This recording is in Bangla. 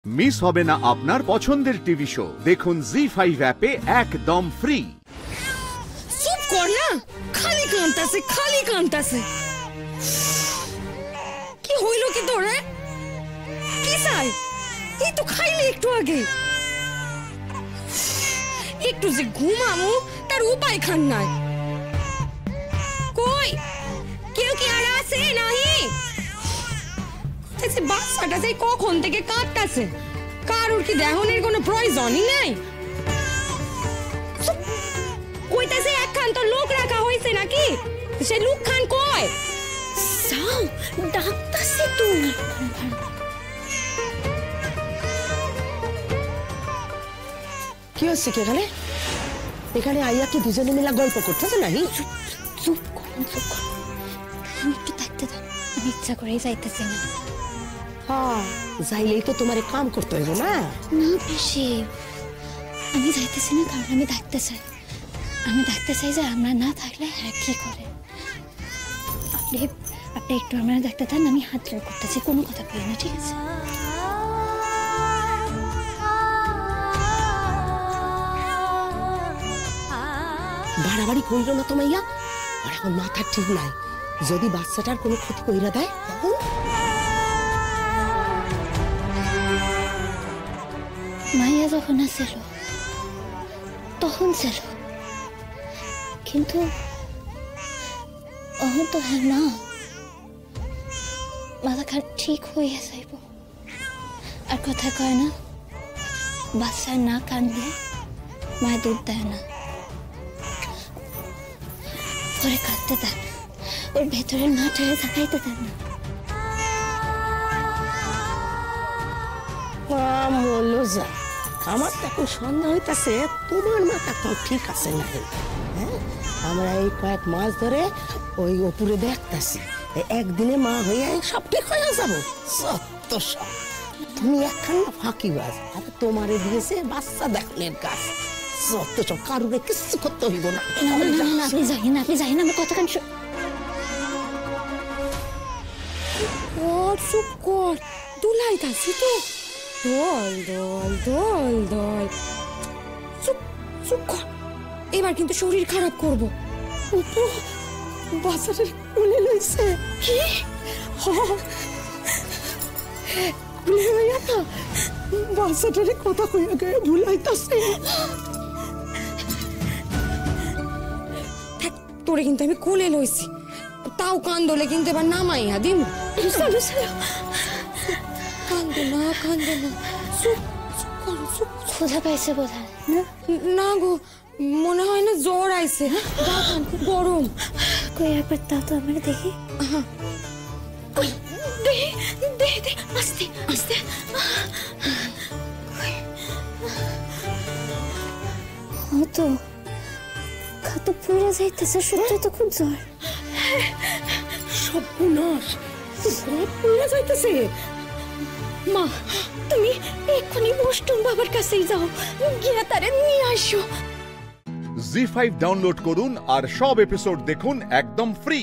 মিস হবে না আপনার পছন্দের টিভি শো। দেখুন জি5 অ্যাপে একদম ফ্রি। চুপ কর না, খালি কান্তাছে। কি হইল কি তোরে? কি চাই? এই তো খাইলে একটু আগে। একটু যে ঘুমামু তার উপায় খান নাই। কই কেউ কি আর আছে নাহি? এই বাচ্চাটা যে কখন থেকে কাঁদতাছে, কারোর কি দেহনের কোনো প্রয়োজনই নাই? কইতাছে একখান তো লোক রাখা হয়েছে নাকি? সে লোক খান কয়? যাও ডাকতাছে তো। কি হচ্ছে কি এখানে? এখানে আইয়া কি দুজনে মিলা গল্প করতেছে নাকি? চুপ কর। আমি একটু থাকতে দাও, আমি ইচ্ছা করেই যাইতেছি না। হ্যাঁ, যাইলেই তো তোমার কাম করতে হইব না? না পিসি, আমি যাইতেছি না কারণ আমি থাকতে চাই। যে আমরা না থাকলে হ্যাঁ কি করে। আপনি একটু আমরা দেখতে থান, আমি হাত জোর করতেছি, কোনো কথা বলি না, ঠিক আছে? বাড়াবাড়ি কইল না তো মাইয়া, আর এখন মাথা ঠিক নাই। যদি বাচ্চাটার কোনো ক্ষতি কইরা দেয় তখন? মাইয়া যখন আসছিল তখন ছিল, কিন্তু অহন তো হ্যাঁ না, মাথা খান ঠিক হইয়া যাইব। আর কথা কয় না, বাচ্চা না কান্দলে মায়ের দুধ দেয় না। পরে কাঁদতে দেন, ওর ভেতরের মাঠে থাকাইতে দেন না। আমার তো এখন সন্ধ্যা হইতাছে, তোমার মাথা এখন ঠিক আছে না? হ্যাঁ, আমরা এই কয়েক মাস ধরে ওই ওপরে দেখতেছি, একদিনে মা হইয়া সব ঠিক হয়ে যাবো। সত্য সব তুমি একখানা ফাঁকিবাজ, আর তোমারে দিয়েছে বাচ্চা দেখলেন কাজ। সত্য সব কারুরে কিছু করতে হইব না। আপনি যাই না, আমার কথা কান। চুপ কর, দুলাইতাছি তো। দল চুপ কর, এবার কিন্তু শরীর খারাপ করবো। বাচ্চাটার কোলে লইছে। কি? কোলে লইয়া না, বাচ্চাটারে কথা কইয়া গিয়ে ভুলাইতাছে। তোরে কিন্তু আমি কোলে লইছি, তাও কান্দলে কিন্তু এবার নামাইয়া দিম। কান্দো না, চুপ করো, চুপ। ক্ষুধা পাইছে বোধহয় না গো, মনে হয় না জ্বর আইছে। খুব গরম। কই একবার তাও তো আমরা দেখি। দে আস্তে। তো খাতো পুরা যাইতেছে, সত্যি তো খুব জ্বর। সর্বনাশ, সব পুরা যাইতেছে। মা, তুমি এক্ষুনি বষ্টন বাবার কাছেই যাও, গিয়ে তারে নিয়ে আসো। জি5 ডাউনলোড করুন আর সব এপিসোড দেখুন একদম ফ্রি।